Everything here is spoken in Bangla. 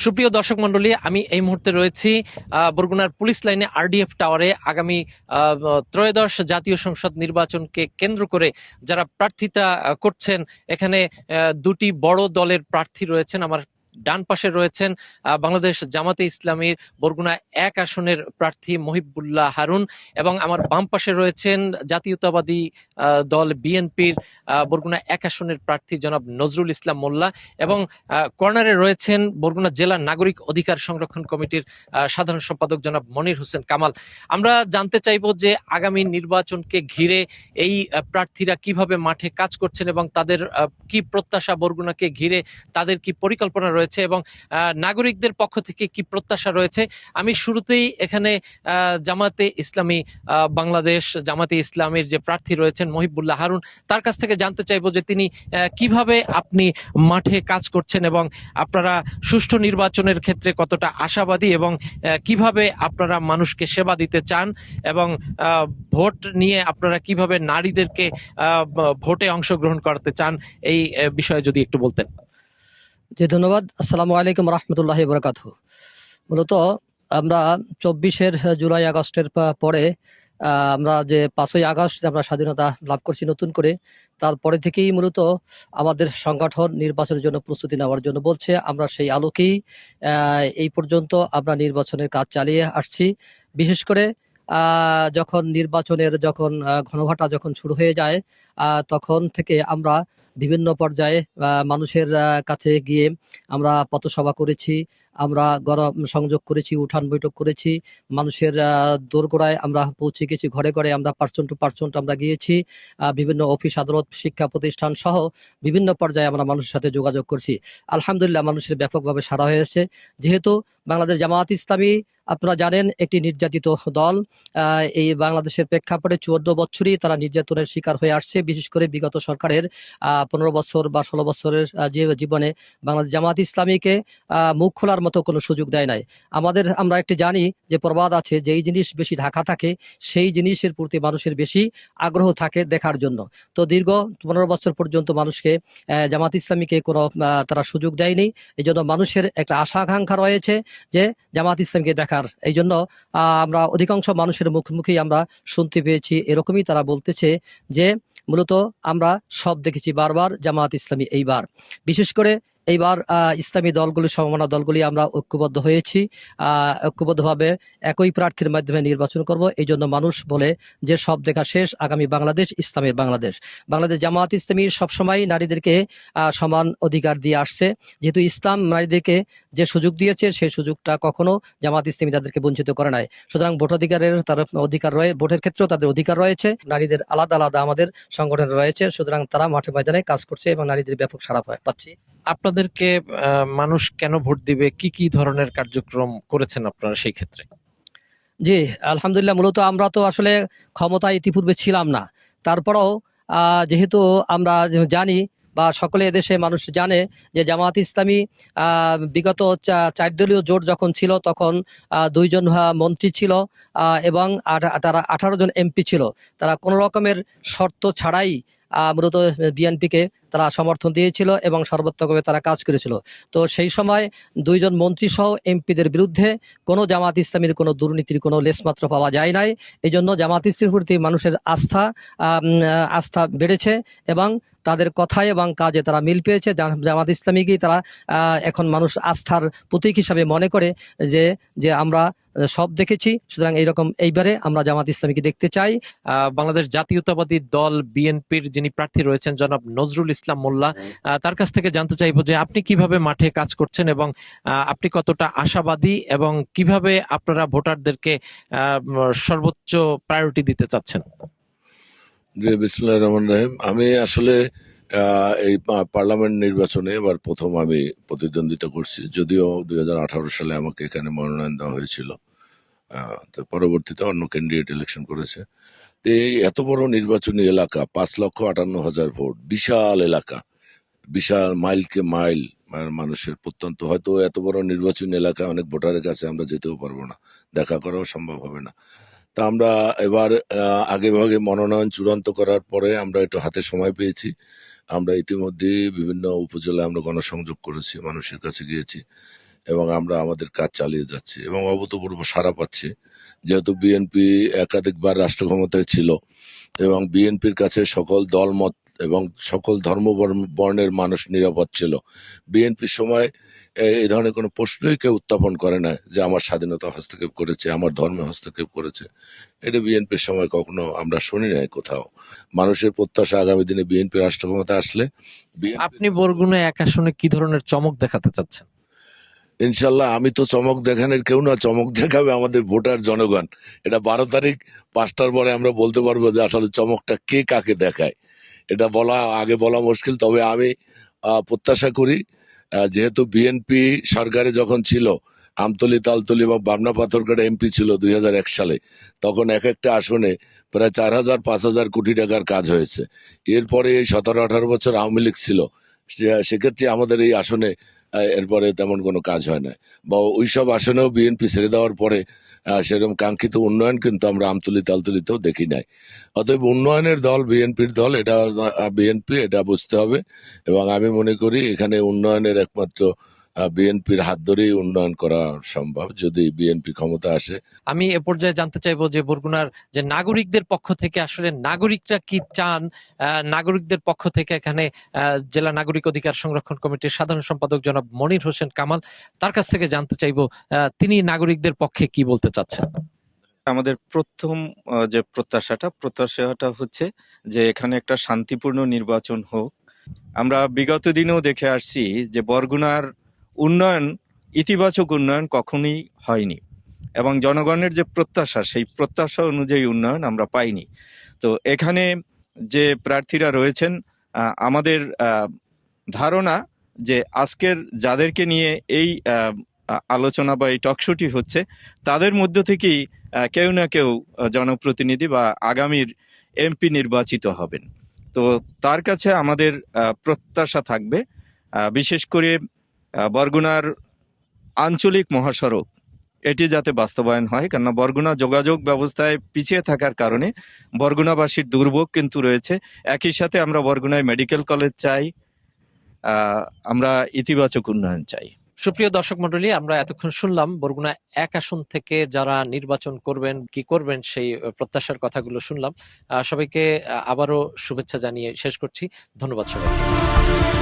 সুপ্রিয় দর্শক মন্ডলী, আমি এই মুহূর্তে রয়েছি বরগুনার পুলিশ লাইনে আরডিএফ টাওয়ারে। আগামী ত্রয়োদশ জাতীয় সংসদ নির্বাচনকে কেন্দ্র করে যারা প্রার্থিতা করছেন, এখানে দুটি বড় দলের প্রার্থী রয়েছেন। আমার ডান পাশে রয়েছেন বাংলাদেশ জামাতে ইসলামীর বরগুনা 1 আসনের প্রার্থী মহিবুল্লাহ হারুন, এবং আমার বাম পাশে রয়েছেন জাতীয়তাবাদী দল বিএনপির বরগুনা 1 আসনের প্রার্থী জনাব নজরুল ইসলাম মোল্লা, এবং কর্নারে রয়েছেন বরগুনা জেলা নাগরিক অধিকার সংরক্ষণ কমিটির সাধারণ সম্পাদক জনাব মনির হোসেন কামাল। আমরা জানতে চাইব যে আগামী নির্বাচনকে ঘিরে এই প্রার্থীরা কিভাবে মাঠে কাজ করছেন এবং তাদের কি প্রত্যাশা, বরগুনাকে ঘিরে তাদের কি পরিকল্পনা রয়েছে এবং নাগরিকদের পক্ষ থেকে কি প্রত্যাশা রয়েছে। আমি শুরুতেই এখানে জামাতে ইসলামী বাংলাদেশ জামাতে ইসলামীর যে প্রার্থী রয়েছেন মহিবুল্লাহ হারুন, তার কাছ থেকে জানতে চাইব যে তিনি কিভাবে আপনি মাঠে কাজ করছেন এবং আপনারা সুষ্ঠু নির্বাচনের ক্ষেত্রে কতটা আশাবাদী এবং কিভাবে আপনারা মানুষকে সেবা দিতে চান, এবং ভোট নিয়ে আপনারা কিভাবে নারীদেরকে ভোটে অংশগ্রহণ করতে চান, এই বিষয়ে যদি একটু বলতেন। জি, ধন্যবাদ। আসসালামু আলাইকুম রহমতুল্লাহি বরকাতুহু। মূলত আমরা 24 জুলাই আগস্টের পরে আমরা যে 5ই আগস্ট আমরা স্বাধীনতা লাভ করছি নতুন করে, তারপরে থেকেই মূলত আমাদের সংগঠন নির্বাচনের জন্য প্রস্তুতি নেওয়ার জন্য বলছে। আমরা সেই আলোকেই এই পর্যন্ত আমরা নির্বাচনের কাজ চালিয়ে আসছি। বিশেষ করে যখন নির্বাচনের ঘনঘটা যখন শুরু হয়ে যায়, তখন থেকে আমরা বিভিন্ন পর্যায়ে মানুষের কাছে গিয়ে আমরা পথসভা করেছি, আমরা গণসংযোগ করেছি, উঠান বৈঠক করেছি, মানুষের দোরগোড়ায় আমরা পৌঁছে গেছি, ঘরে ঘরে আমরা পার্সন টু পার্সন আমরা গিয়েছি, বিভিন্ন অফিস আদালত শিক্ষা প্রতিষ্ঠান সহ বিভিন্ন পর্যায়ে আমরা মানুষের সাথে যোগাযোগ করছি। আলহামদুলিল্লাহ, মানুষের ব্যাপকভাবে সাড়া হয়েছে। যেহেতু বাংলাদেশ জামাত ইসলামী আপনারা জানেন একটি নির্যাতিত দল, এই বাংলাদেশের প্রেক্ষাপটে 14 বছরই তারা নির্যাতনের শিকার হয়ে আসছে। বিশেষ করে বিগত সরকারের 15 বছর বা 16 বছরের যে জীবনে বাংলাদেশ জামাত ইসলামীকে মুখ খোলার মতো কোনো সুযোগ দেয় নাই। আমরা একটি জানি যে প্রবাদ আছে, যেই জিনিস বেশি ঢাকা থাকে সেই জিনিসের প্রতি মানুষের বেশি আগ্রহ থাকে দেখার জন্য। তো দীর্ঘ 15 বছর পর্যন্ত মানুষকে জামাত ইসলামীকে কোনো তারা সুযোগ দেয়নি। এই জন্য মানুষের একটা আশা আকাঙ্ক্ষা রয়েছে যে জামাত ইসলামীকে দেখার। এই জন্য আমরা অধিকাংশ মানুষের মুখে আমরা শুনতে পেয়েছি, এরকমই তারা বলতেছে যে মূলত আমরা সব দেখেছি বারবার, জামাত ইসলামী এইবার। বিশেষ করে এইবার ইসলামী দলগুলি, সমমনা দলগুলি আমরা ঐক্যবদ্ধ হয়েছি, ঐক্যবদ্ধভাবে একই প্রার্থীর মাধ্যমে নির্বাচন করব। এই জন্য মানুষ বলে যে সব দেখা শেষ, আগামী বাংলাদেশ ইসলামের বাংলাদেশ। বাংলাদেশ জামাত ইসলামী সবসময় নারীদেরকে সমান অধিকার দিয়ে আসছে। যেহেতু ইসলাম নারীদেরকে যে সুযোগ দিয়েছে, সেই সুযোগটা কখনো জামাত ইসলামী তাদেরকে বঞ্চিত করে নাই। সুতরাং ভোটাধিকারের তার অধিকার রয়েছে, ভোটের ক্ষেত্রেও তাদের অধিকার রয়েছে। নারীদের আলাদা আলাদা আমাদের সংগঠন রয়েছে, সুতরাং তারা মাঠে ময়দানে কাজ করছে এবং নারীদের ব্যাপক সাড়া পাচ্ছি। আপনাদেরকে মানুষ কেন ভোট দিবে, কি কি ধরনের কার্যক্রম করেছেন আপনারা সেই ক্ষেত্রে? জি, আলহামদুলিল্লাহ। মূলত আমরা তো আসলে ক্ষমতায় ইতিপূর্বে ছিলাম না, তারপরেও যেহেতু আমরা জানি বা সকলে এদেশে মানুষ জানে যে জামাত ইসলামী বিগত 4 দলীয় জোট যখন ছিল তখন 2 জন মন্ত্রী ছিল এবং তারা 18 জন এমপি ছিল। তারা কোনো রকমের শর্ত ছাড়াই মূলত বিএনপিকে তারা সমর্থন দিয়েছিল এবং সর্বোত্তভাবে তারা কাজ করেছিল। তো সেই সময় 2 জন মন্ত্রী সহ এমপিদের বিরুদ্ধে কোনো জামাত ইসলামীর কোনো দুর্নীতির কোনো লেশমাত্র পাওয়া যায় নাই। এই জন্য জামাত ইসলামীর প্রতি মানুষের আস্থা বেড়েছে এবং তাদের কথায় এবং কাজে তারা মিল পেয়েছে। জামাত ইসলামীকেই তারা এখন মানুষ আস্থার প্রতীক হিসাবে মনে করে যে আমরা সব দেখেছি, সুতরাং এইবারে আমরা জামাত ইসলামীকে দেখতে চাই। বাংলাদেশ জাতীয়তাবাদী দল বিএনপির যিনি প্রার্থী রয়েছেন জনাব নজরুল ইসলাম মোল্লা, তার কাছ থেকে জানতে চাইবো যে আপনি কিভাবে মাঠে কাজ করছেন এবং আপনি কতটা আশাবাদী এবং কিভাবে আপনারা ভোটারদেরকে সর্বোচ্চ প্রায়োরিটি দিতে চাচ্ছেন। জি, বিসমিল্লাহির রহমানির রহিম। আমি আসলে এই পার্লামেন্ট নির্বাচনে এবার প্রথম আমি প্রতিদ্বন্দ্বিতা করছি, যদিও 2018 সালে আমাকে এখানে মনোনয়ন দেওয়া হয়েছিল। তো পরবর্তীতে অন্য ক্যান্ডিডেট ইলেকশন করেছে। তো এই এত বড় নির্বাচনী এলাকা, 5,58,000 ভোট, বিশাল এলাকা, বিশাল মাইলকে মাইল মানুষের প্রত্যন্ত। হয়তো এত বড় নির্বাচনী এলাকা অনেক ভোটারের কাছে আমরা যেতেও পারবো না, দেখা করাও সম্ভব হবে না। তা আমরা এবার আগে ভাগে মনোনয়ন চূড়ান্ত করার পরে আমরা একটু হাতে সময় পেয়েছি। আমরা ইতিমধ্যে বিভিন্ন উপজেলায় আমরা গণসংযোগ করেছি, মানুষের কাছে গিয়েছি এবং আমরা আমাদের কাজ চালিয়ে যাচ্ছি এবং অভূতপূর্ব সাড়া পাচ্ছি। যেহেতু বিএনপি একাধিকবার রাষ্ট্র ক্ষমতায় ছিল এবং বিএনপির কাছে সকল দলমত এবং সকল ধর্ম বর্ণের মানুষ নিরাপদ ছিল। বিএনপির সময় এই ধরনের কোনো প্রশ্নই কেউ উত্থাপন করে না যে আমার স্বাধীনতা হস্তক্ষেপ করেছে, আমার ধর্মে হস্তক্ষেপ করেছে। এটা বিএনপির সময় কখনো আমরা শুনি নাই কোথাও। মানুষের প্রত্যাশা আগামী দিনে বিএনপি রাষ্ট্র ক্ষমতা আসলে আপনি বরগুনা এক আসনে কি ধরনের চমক দেখাতে চাচ্ছেন? ইনশাল্লাহ আমি তো চমক দেখানোর কেউ না, চমক দেখাবে আমাদের ভোটার জনগণ। এটা 12 তারিখ 5টার পরে আমরা বলতে পারবো যে আসলে চমকটা কে কাকে দেখায়। এটা আগে বলা মুশকিল। তবে আমি প্রত্যাশা করি, যেহেতু বিএনপি সরকারে যখন ছিল, আমতলী, তালতলী এবং বামনা পাথরঘাটা এমপি ছিল 2001 সালে, তখন এক একটা আসনে প্রায় 4,000-5,000 কোটি টাকার কাজ হয়েছে। এরপরে এই 17-18 বছর আওয়ামী লীগ ছিল, সেক্ষেত্রে আমাদের এই আসনে এরপরে তেমন কোনো কাজ হয় না, বা ওইসব আসনেও বিএনপি ছেড়ে দেওয়ার পরে সেরকম কাঙ্ক্ষিত উন্নয়ন কিন্তু আমরা আমতলী তালতলীতেও দেখি নাই। অতএব উন্নয়নের দল বিএনপির দল, এটা বিএনপি, এটা বুঝতে হবে। এবং আমি মনে করি এখানে উন্নয়নের একমাত্র বিএনপির হাত ধরেই উন্নয়ন করা সম্ভব যদি বিএনপি ক্ষমতা আসে। আমি এ পর্যায়ে জানতে চাইবো যে বরগুনার যে নাগরিকদের পক্ষ থেকে আসলে নাগরিকরা কি চান, নাগরিকদের পক্ষ থেকে এখানে জেলা নাগরিক অধিকার সংরক্ষণ কমিটির সাধারণ সম্পাদক জনাব মনির হোসেন কামাল, তার কাছ থেকে জানতে চাইবো তিনি নাগরিকদের পক্ষে কি বলতে চাচ্ছেন। আমাদের প্রথম যে প্রত্যাশাটা হচ্ছে যে এখানে একটা শান্তিপূর্ণ নির্বাচন হোক। আমরা বিগত দিনেও দেখে আসছি যে বরগুনার উন্নয়ন, ইতিবাচক উন্নয়ন কখনোই হয়নি এবং জনগণের যে প্রত্যাশা, সেই প্রত্যাশা অনুযায়ী উন্নয়ন আমরা পাইনি। তো এখানে যে প্রার্থীরা রয়েছেন, আমাদের ধারণা যে আজকের যাদেরকে নিয়ে এই আলোচনা বা এই টকশোটি হচ্ছে, তাদের মধ্য থেকেই কেউ না কেউ জনপ্রতিনিধি বা আগামীর এমপি নির্বাচিত হবেন। তো তার কাছে আমাদের প্রত্যাশা থাকবে বিশেষ করে বরগুনার আঞ্চলিক মহাসড়ক এটি যাতে বাস্তবায়ন হয়, কেননা বরগুনা যোগাযোগ ব্যবস্থায় পিছিয়ে থাকার কারণে বরগুনাবাসীর দুর্ভোগ কিন্তু রয়েছে। একই সাথে আমরা বরগুনায় মেডিকেল কলেজ চাই, আমরা ইতিবাচক উন্নয়ন চাই। সুপ্রিয় দর্শক মন্ডলী, আমরা এতক্ষণ শুনলাম বরগুনা এক আসন থেকে যারা নির্বাচন করবেন, কি করবেন, সেই প্রত্যাশার কথাগুলো শুনলাম। সবাইকে আবারও শুভেচ্ছা জানিয়ে শেষ করছি। ধন্যবাদ সবাইকে।